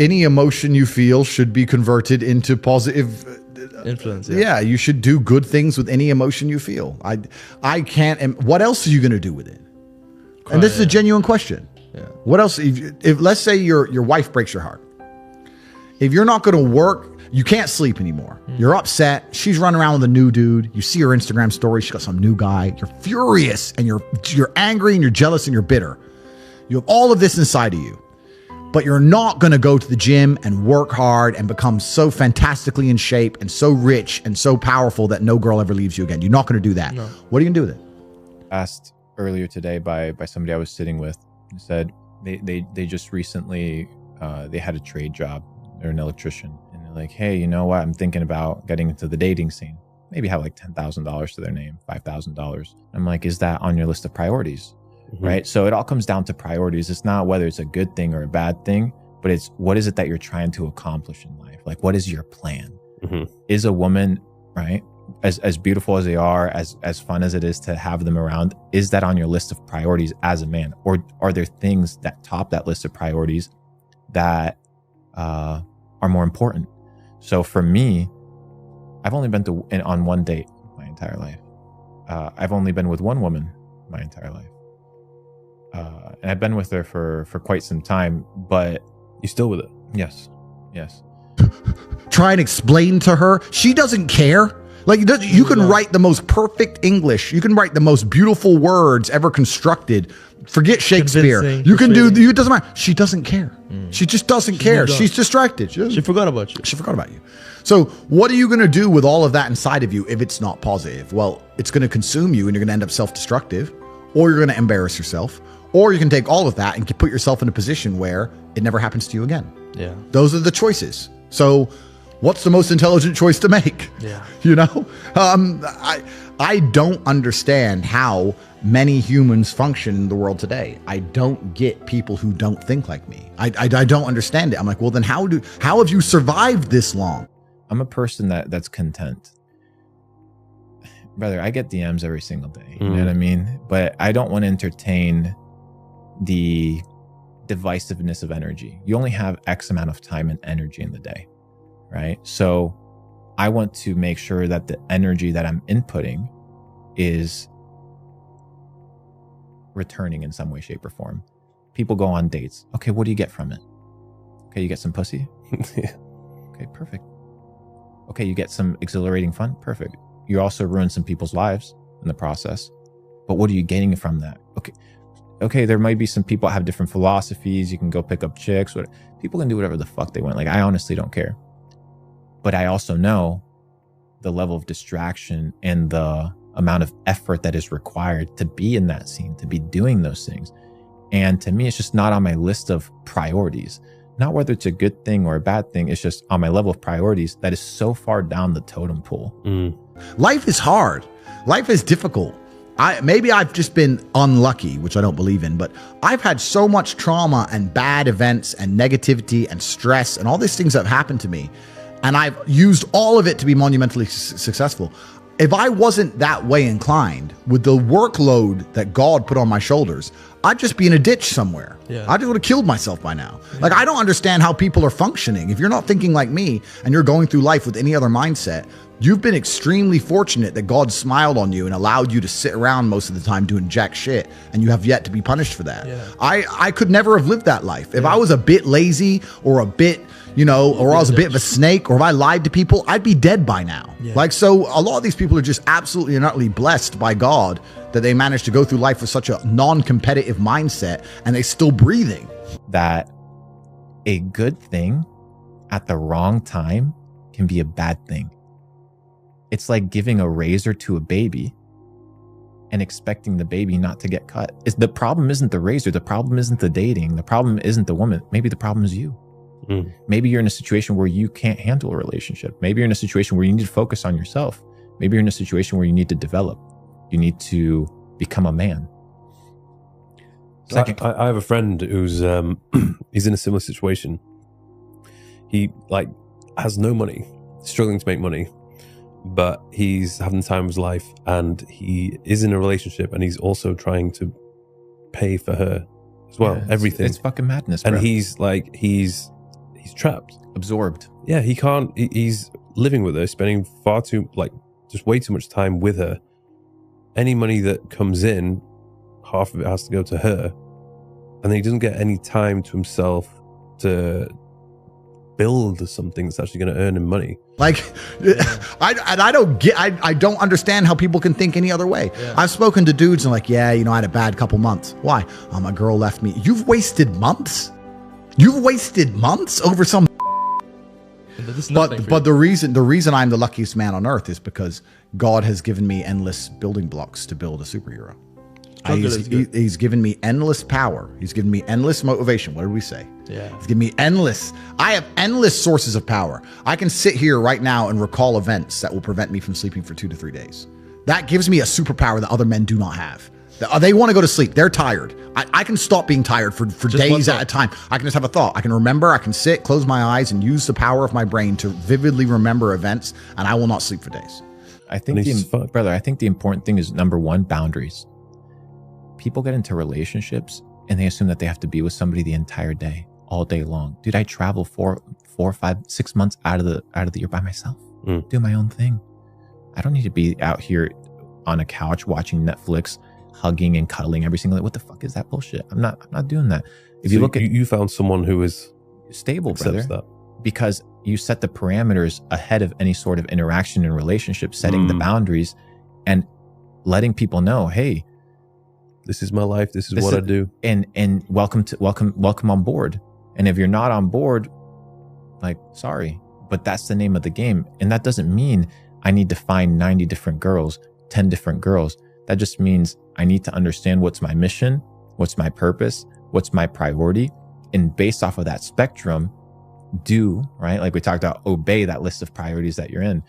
any emotion you feel should be converted into positive influence. Yeah, you should do good things with any emotion you feel. I can't. What else are you going to do with it? And this is a genuine question. Yeah. What else? If let's say your wife breaks your heart, if you're not going to work, you can't sleep anymore. You're upset. She's running around with a new dude. You see her Instagram story. She got some new guy. You're furious and you're angry and you're jealous and you're bitter. You have all of this inside of you, but you're not going to go to the gym and work hard and become so fantastically in shape and so rich and so powerful that no girl ever leaves you again. You're not going to do that. No. What are you going to do with it? Asked earlier today by somebody I was sitting with, who said they just recently they had a trade job. They're an electrician, and they're like, hey, you know what? I'm thinking about getting into the dating scene. Maybe have like $10,000 to their name, $5,000. I'm like, is that on your list of priorities? Mm-hmm. Right? So it all comes down to priorities. It's not whether it's a good thing or a bad thing, but it's what is it that you're trying to accomplish in life? Like, what is your plan? Mm-hmm. Is a woman, right, as beautiful as they are, as fun as it is to have them around, is that on your list of priorities as a man? Or are there things that top that list of priorities that are more important? So for me, I've only been on one date my entire life. I've only been with one woman my entire life. And I've been with her for quite some time, but... You still with it? Yes. Try and explain to her. She doesn't care. Like, you can write the most perfect English. You can write the most beautiful words ever constructed. Forget Shakespeare. You can do, it doesn't matter. She doesn't care. She just doesn't care. She's distracted. She forgot about you. She forgot about you. So what are you going to do with all of that inside of you if it's not positive? Well, it's going to consume you and you're going to end up self-destructive, or you're going to embarrass yourself, or you can take all of that and put yourself in a position where it never happens to you again. Yeah. Those are the choices. So what's the most intelligent choice to make? Yeah. You know, I don't understand how many humans function in the world today. I don't get people who don't think like me. I don't understand it. I'm like, well, then how have you survived this long? I'm a person that's content. Brother, I get DMs every single day. You know what I mean? But I don't want to entertain the divisiveness of energy. You only have X amount of time and energy in the day, right? So I want to make sure that the energy that I'm inputting is returning in some way, shape, or form. People go on dates. Okay, what do you get from it? Okay, you get some pussy? Okay, perfect. Okay, you get some exhilarating fun? Perfect. You also ruin some people's lives in the process. But what are you getting from that? Okay, there might be some people that have different philosophies. You can go pick up chicks. People can do whatever the fuck they want. Like, I honestly don't care. But I also know the level of distraction and the amount of effort that is required to be in that scene, to be doing those things. And to me, it's just not on my list of priorities. Not whether it's a good thing or a bad thing. It's just on my level of priorities that is so far down the totem pole. Life is hard. Life is difficult. Maybe I've just been unlucky, which I don't believe in, but I've had so much trauma and bad events and negativity and stress and all these things that have happened to me. And I've used all of it to be monumentally successful. If I wasn't that way inclined with the workload that God put on my shoulders, I'd just be in a ditch somewhere. Yeah. I just would have killed myself by now. Yeah. Like, I don't understand how people are functioning. If you're not thinking like me and you're going through life with any other mindset, you've been extremely fortunate that God smiled on you and allowed you to sit around most of the time doing jack shit, and you have yet to be punished for that. Yeah. I could never have lived that life. If I was a bit lazy or a bit, or I was a bit of a snake, or if I lied to people, I'd be dead by now. Yeah. Like, so a lot of these people are just absolutely and utterly blessed by God that they managed to go through life with such a non-competitive mindset and they're still breathing. That a good thing at the wrong time can be a bad thing. It's like giving a razor to a baby and expecting the baby not to get cut. The problem isn't the razor. The problem isn't the dating. The problem isn't the woman. Maybe the problem is you. Maybe you're in a situation where you can't handle a relationship. Maybe you're in a situation where you need to focus on yourself. Maybe you're in a situation where you need to develop. You need to become a man. Second, I have a friend who's he's in a similar situation. He has no money, struggling to make money, but he's having the time of his life, and he is in a relationship, and he's also trying to pay for her as well. Everything. It's fucking madness, bro. And he's he's trapped, absorbed. Yeah, he can't. He's living with her, spending far too, like, just way too much time with her. Any money that comes in, half of it has to go to her, and then he doesn't get any time to himself to build something that's actually going to earn him money. Like, I don't understand how people can think any other way. Yeah. I've spoken to dudes and like, yeah, you know, I had a bad couple months. Why? My girl left me. You've wasted months. You've wasted months over some. But the reason I'm the luckiest man on earth is because God has given me endless building blocks to build a superhero. He's given me endless power. He's given me endless motivation. What did we say? Yeah. He's given me endless. I have endless sources of power. I can sit here right now and recall events that will prevent me from sleeping for 2 to 3 days. That gives me a superpower that other men do not have. They want to go to sleep. They're tired. I can stop being tired for days at a time. I can just have a thought. I can remember. I can sit, close my eyes, and use the power of my brain to vividly remember events, and I will not sleep for days. I think, I think the important thing is, number one, boundaries. People get into relationships and they assume that they have to be with somebody the entire day, all day long. Dude, I travel 4, 5, 6 months out of the year by myself. Do my own thing. I don't need to be out here on a couch watching Netflix, hugging and cuddling every single day. What the fuck is that bullshit? I'm not doing that. If you look at, you found someone who is stable, brother, that. Because you set the parameters ahead of any sort of interaction and relationship, setting the boundaries and letting people know, hey, this is my life. This is what I do. And welcome on board. And if you're not on board, like, sorry, but that's the name of the game. And that doesn't mean I need to find 90 different girls, 10 different girls. That just means I need to understand what's my mission, what's my purpose, what's my priority. And based off of that spectrum, right? Like we talked about, obey that list of priorities that you're in.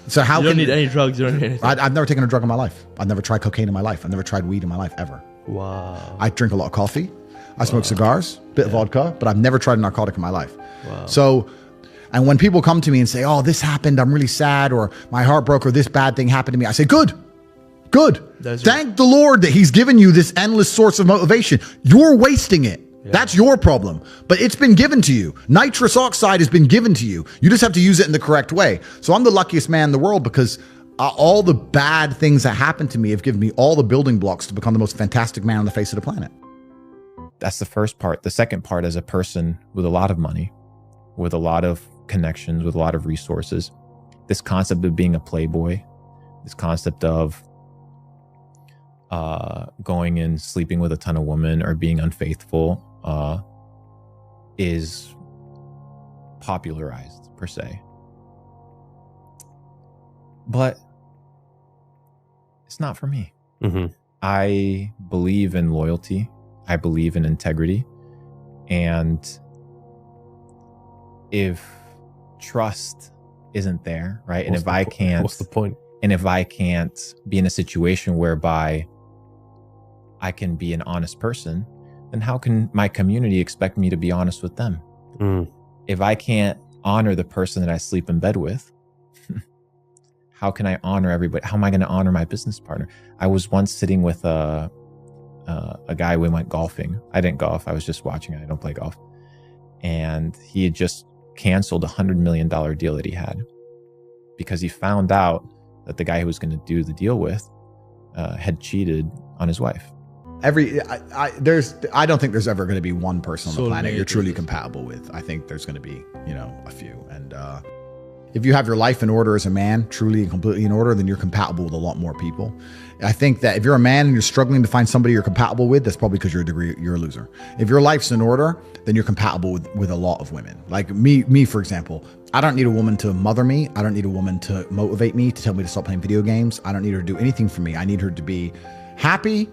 So how you don't need any drugs. You don't need anything. I've never taken a drug in my life. I've never tried cocaine in my life. I've never tried weed in my life ever. Wow. I drink a lot of coffee. I smoke cigars, bit of vodka, but I've never tried a narcotic in my life. Wow. So, and when people come to me and say, oh, this happened, I'm really sad, or my heart broke, or this bad thing happened to me, I say, good. Thank the Lord that he's given you this endless source of motivation. You're wasting it. Yeah. That's your problem, but it's been given to you. Nitrous oxide has been given to you. You just have to use it in the correct way. So I'm the luckiest man in the world because all the bad things that happened to me have given me all the building blocks to become the most fantastic man on the face of the planet. That's the first part. The second part, as a person with a lot of money, with a lot of connections, with a lot of resources, this concept of being a playboy, this concept of going and sleeping with a ton of women or being unfaithful is popularized per se. But it's not for me. I believe in loyalty. I believe in integrity. And if trust isn't there, right? And if I can't, what's the point? And if I can't be in a situation whereby I can be an honest person, then how can my community expect me to be honest with them? If I can't honor the person that I sleep in bed with, how can I honor everybody? How am I going to honor my business partner? I was once sitting with a guy. We went golfing. I didn't golf. I was just watching. I don't play golf. And he had just canceled $100 million deal that he had because he found out that the guy who was going to do the deal with had cheated on his wife. I don't think there's ever going to be one person on the planet you're truly compatible with. I think there's going to be, a few. And if you have your life in order as a man, truly and completely in order, then you're compatible with a lot more people. I think that if you're a man and you're struggling to find somebody you're compatible with, that's probably because you're a loser. If your life's in order, then you're compatible with a lot of women. Like me, for example, I don't need a woman to mother me. I don't need a woman to motivate me, to tell me to stop playing video games. I don't need her to do anything for me. I need her to be happy,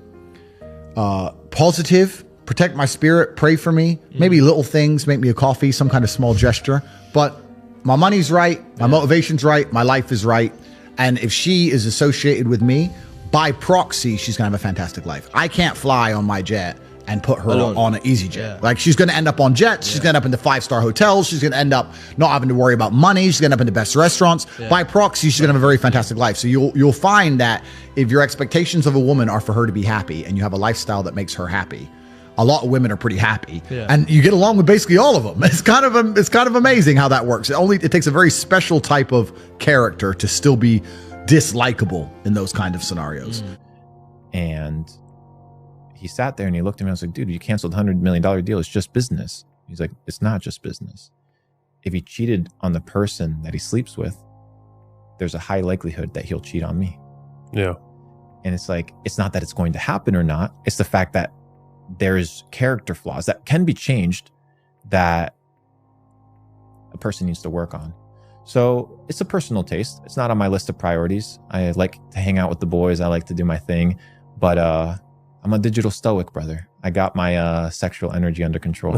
positive, protect my spirit, pray for me, maybe little things, make me a coffee, some kind of small gesture. But my money's right, my motivation's right, my life is right. And if she is associated with me, by proxy, she's going to have a fantastic life. I can't fly on my jet and put her on an easy jet. Yeah. Like, she's going to end up on jets. She's going to end up in the 5-star hotels. She's going to end up not having to worry about money. She's going to end up in the best restaurants. Yeah. By proxy, she's going to have a very fantastic life. So you'll find that if your expectations of a woman are for her to be happy and you have a lifestyle that makes her happy, a lot of women are pretty happy, Yeah. and you get along with basically all of them. It's kind of amazing how that works. It takes a very special type of character to still be dislikable in those kind of scenarios. And he sat there and he looked at me and I was like, dude, you canceled $100 million deal. It's just business. He's like, it's not just business. If he cheated on the person that he sleeps with, there's a high likelihood that he'll cheat on me. Yeah. And it's like, it's not that it's going to happen or not. It's the fact that there's character flaws that can be changed that a person needs to work on. So it's a personal taste. It's not on my list of priorities. I like to hang out with the boys. I like to do my thing. But I'm a digital stoic, brother. I got my sexual energy under control.